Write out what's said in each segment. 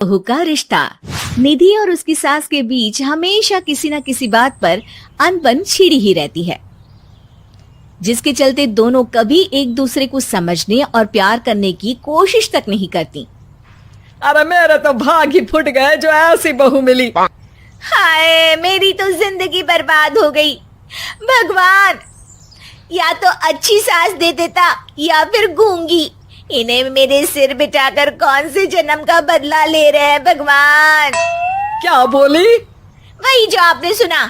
बहू का रिश्ता। निधि और उसकी सास के बीच हमेशा किसी न किसी बात पर अनबन छिड़ी ही रहती है, जिसके चलते दोनों कभी एक दूसरे को समझने और प्यार करने की कोशिश तक नहीं करती। अरे मेरे तो भाग ही फुट गए जो ऐसी बहू मिली। हाय, मेरी तो जिंदगी बर्बाद हो गई। भगवान, या तो अच्छी सास दे देता या फिर गूंगी। इन्हें मेरे सिर बिठाकर कौन से जन्म का बदला ले रहे हैं भगवान। क्या बोली? वही जो आपने सुना।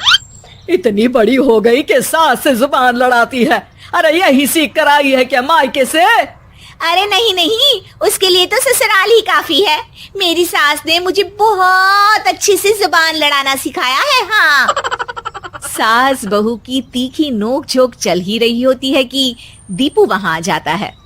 इतनी बड़ी हो गई कि सास से जुबान लड़ाती है। अरे यही सीख कर आई है क्या मायके से? अरे नहीं नहीं, उसके लिए तो ससुराल ही काफी है। मेरी सास ने मुझे बहुत अच्छे से जुबान लड़ाना सिखाया है। हाँ। सास बहू की तीखी नोक झोंक चल ही रही होती है कि दीपू वहां आ जाता है।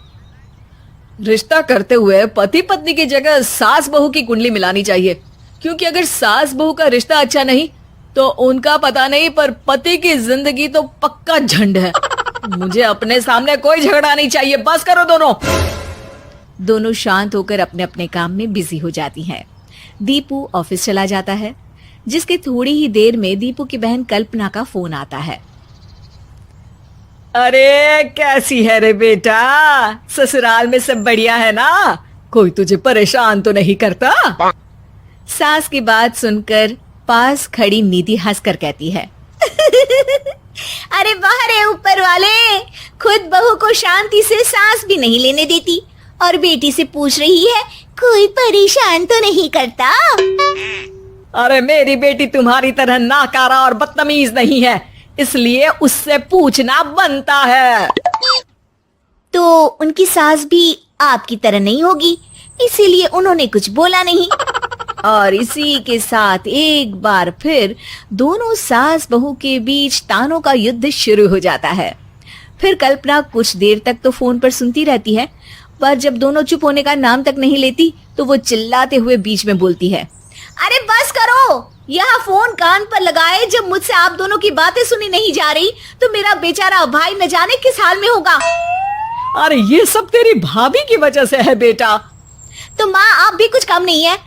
रिश्ता करते हुए पति पत्नी की जगह सास बहू की कुंडली मिलानी चाहिए, क्योंकि अगर सास बहू का रिश्ता अच्छा नहीं तो उनका पता नहीं, पर पति की जिंदगी तो पक्का झंड है। मुझे अपने सामने कोई झगड़ा नहीं चाहिए, बस करो दोनों। दोनों शांत होकर अपने अपने काम में बिजी हो जाती हैं। दीपू ऑफिस चला जाता है, जिसके थोड़ी ही देर में दीपू की बहन कल्पना का फोन आता है। अरे कैसी है रे बेटा? ससुराल में सब बढ़िया है ना? कोई तुझे परेशान तो नहीं करता? सास की बात सुनकर पास खड़ी निधि हंसकर कहती है अरे वाह रे ऊपर वाले, खुद बहू को शांति से सांस भी नहीं लेने देती और बेटी से पूछ रही है कोई परेशान तो नहीं करता। अरे मेरी बेटी तुम्हारी तरह नाकारा और बदतमीज नहीं है, इसलिए उससे पूछना बनता है। तो उनकी सास भी आपकी तरह नहीं होगी, इसीलिए उन्होंने कुछ बोला नहीं। और इसी के साथ एक बार फिर दोनों सास बहू के बीच तानों का युद्ध शुरू हो जाता है। फिर कल्पना कुछ देर तक तो फोन पर सुनती रहती है, पर जब दोनों चुप होने का नाम तक नहीं लेती तो वो चिल्लाते हुए बीच में बोलती है, अरे बस करो, यह फोन कान पर लगाए जब मुझसे आप दोनों की बातें सुनी नहीं जा रही तो मेरा बेचारा भाई न जाने किस हाल में होगा। अरे ये सब तेरी भाभी की वजह से है बेटा। तो माँ, आप भी कुछ कम नहीं है।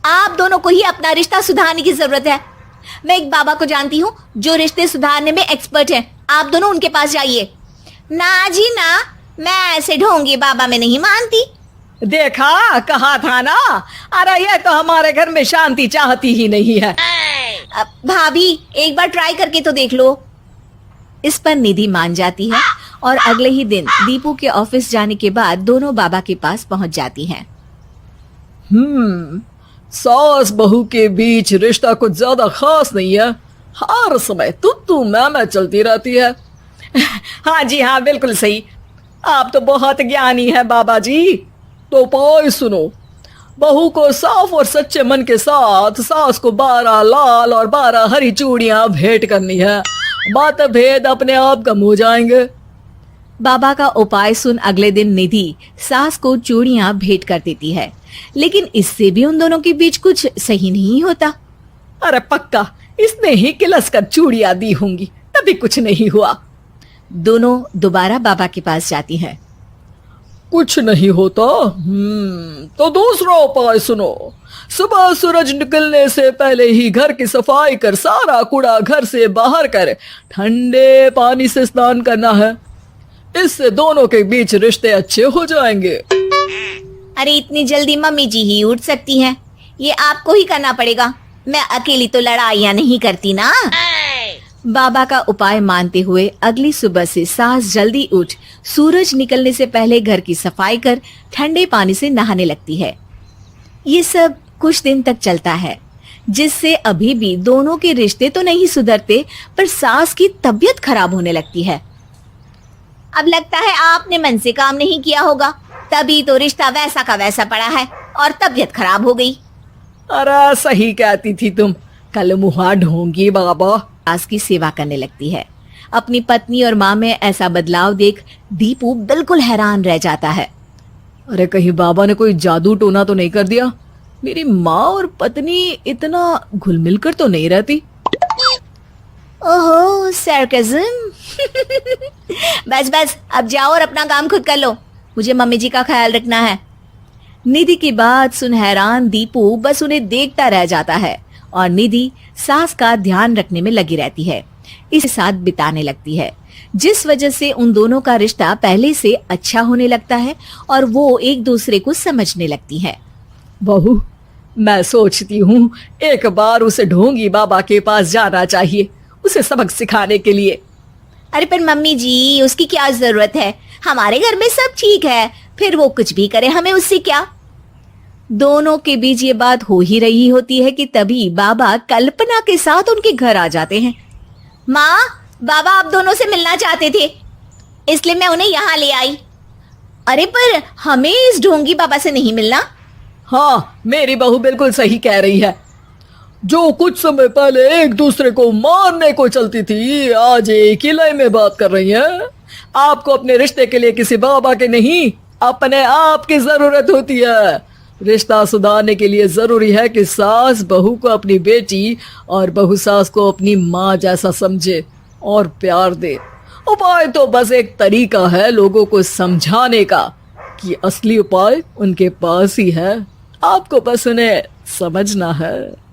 आप दोनों को ही अपना रिश्ता सुधारने की जरूरत है। मैं एक बाबा को जानती हूँ जो रिश्ते सुधारने में एक्सपर्ट हैं। आप दोनों उनके पास जाइए। ना जी ना, मैं ऐसे ढोंगी बाबा में नहीं मानती। देखा, कहा था ना। अरे ये तो हमारे घर में शांति चाहती ही नहीं है। भाभी, एक बार ट्राई करके तो देख लो। इस पर निधि मान जाती है और अगले ही दिन दीपू के ऑफिस जाने के बाद दोनों बाबा के पास पहुंच जाती हैं। सास बहू के बीच रिश्ता कुछ ज्यादा खास नहीं है। हर समय तू मैं चलती रहती है। हाँ जी हाँ, बिल्कुल सही। आप तो बहुत ज्ञानी है बाबा जी। तो उपाय सुनो, बहू को साफ और सच्चे मन के साथ सास को 12 लाल और 12 हरी चूड़ियां भेंट करनी है। मतभेद अपने आप कम हो जाएंगे। बाबा का उपाय सुन अगले दिन निधि सास को चूड़ियां भेंट कर देती है, लेकिन इससे भी उन दोनों के बीच कुछ सही नहीं होता। अरे पक्का इसने ही किलस कर चूड़ियां दी होंगी, तभी कुछ नहीं हुआ। दोनों दोबारा बाबा के पास जाती हैं। कुछ नहीं होता। तो दूसरा उपाय सुनो। सुबह सूरज निकलने से पहले ही घर की सफाई कर सारा कूड़ा घर से बाहर कर ठंडे पानी से स्नान करना है। इससे दोनों के बीच रिश्ते अच्छे हो जाएंगे। अरे इतनी जल्दी मम्मी जी ही उठ सकती हैं? ये आपको ही करना पड़ेगा। मैं अकेली तो लड़ाइयाँ नहीं करती ना। बाबा का उपाय मानते हुए अगली सुबह से सास जल्दी उठ सूरज निकलने से पहले घर की सफाई कर ठंडे पानी से नहाने लगती है। ये सब कुछ दिन तक चलता है, जिससे अभी भी दोनों के रिश्ते तो नहीं सुधरते, पर सास की तबीयत खराब होने लगती है। अब लगता है आपने मन से काम नहीं किया होगा, तभी तो रिश्ता वैसा का वैसा पड़ा है और तबीयत खराब हो गई। अरे सही कहती थी तुम, कल मुहा ढोंगी बाबा। सास की सेवा करने लगती है। अपनी पत्नी और माँ में ऐसा बदलाव देख दीपू बिल्कुल हैरान रह जाता है। अरे कहीं बाबा ने कोई जादू टोना तो नहीं कर दिया? मेरी माँ और पत्नी इतना घुल मिल कर तो नहीं रहती। ओहो, सरकाज़म। बस बस, अब जाओ और अपना काम खुद कर लो। मुझे मम्मी जी का ख्याल रखना है। निधि की बात सुन हैरान दीपू बस उन्हें देखता रह जाता है और निधि सास का ध्यान रखने में लगी रहती है, इसके साथ बिताने लगती है, जिस वजह से उन दोनों का रिश्ता पहले से अच्छा होने लगता है और वो एक दूसरे को समझने लगती है। बहू, मैं सोचती हूँ एक बार उसे ढोंगी बाबा के पास जाना चाहिए, उसे सबक सिखाने के लिए। अरे पर मम्मी जी, उसकी क्या जरूरत है, हमारे घर में सब ठीक है, फिर वो कुछ भी करे, हमें उससे क्या। दोनों के बीच ये बात हो ही रही होती है कि तभी बाबा कल्पना के साथ उनके घर आ जाते हैं। माँ, बाबा आप दोनों से मिलना चाहते थे, इसलिए मैं उन्हें यहाँ ले आई। अरे पर हमें इस ढोंगी बाबा से नहीं मिलना। हाँ, मेरी बहू बिल्कुल सही कह रही है। जो कुछ समय पहले एक दूसरे को मारने को चलती थी, आज एक ही लय में बात कर रही है। आपको अपने रिश्ते के लिए किसी बाबा के नहीं, अपने आप की जरूरत होती है। रिश्ता सुधारने के लिए जरूरी है कि सास बहू को अपनी बेटी और बहू सास को अपनी माँ जैसा समझे और प्यार दे। उपाय तो बस एक तरीका है लोगों को समझाने का कि असली उपाय उनके पास ही है, आपको बस उन्हें समझना है।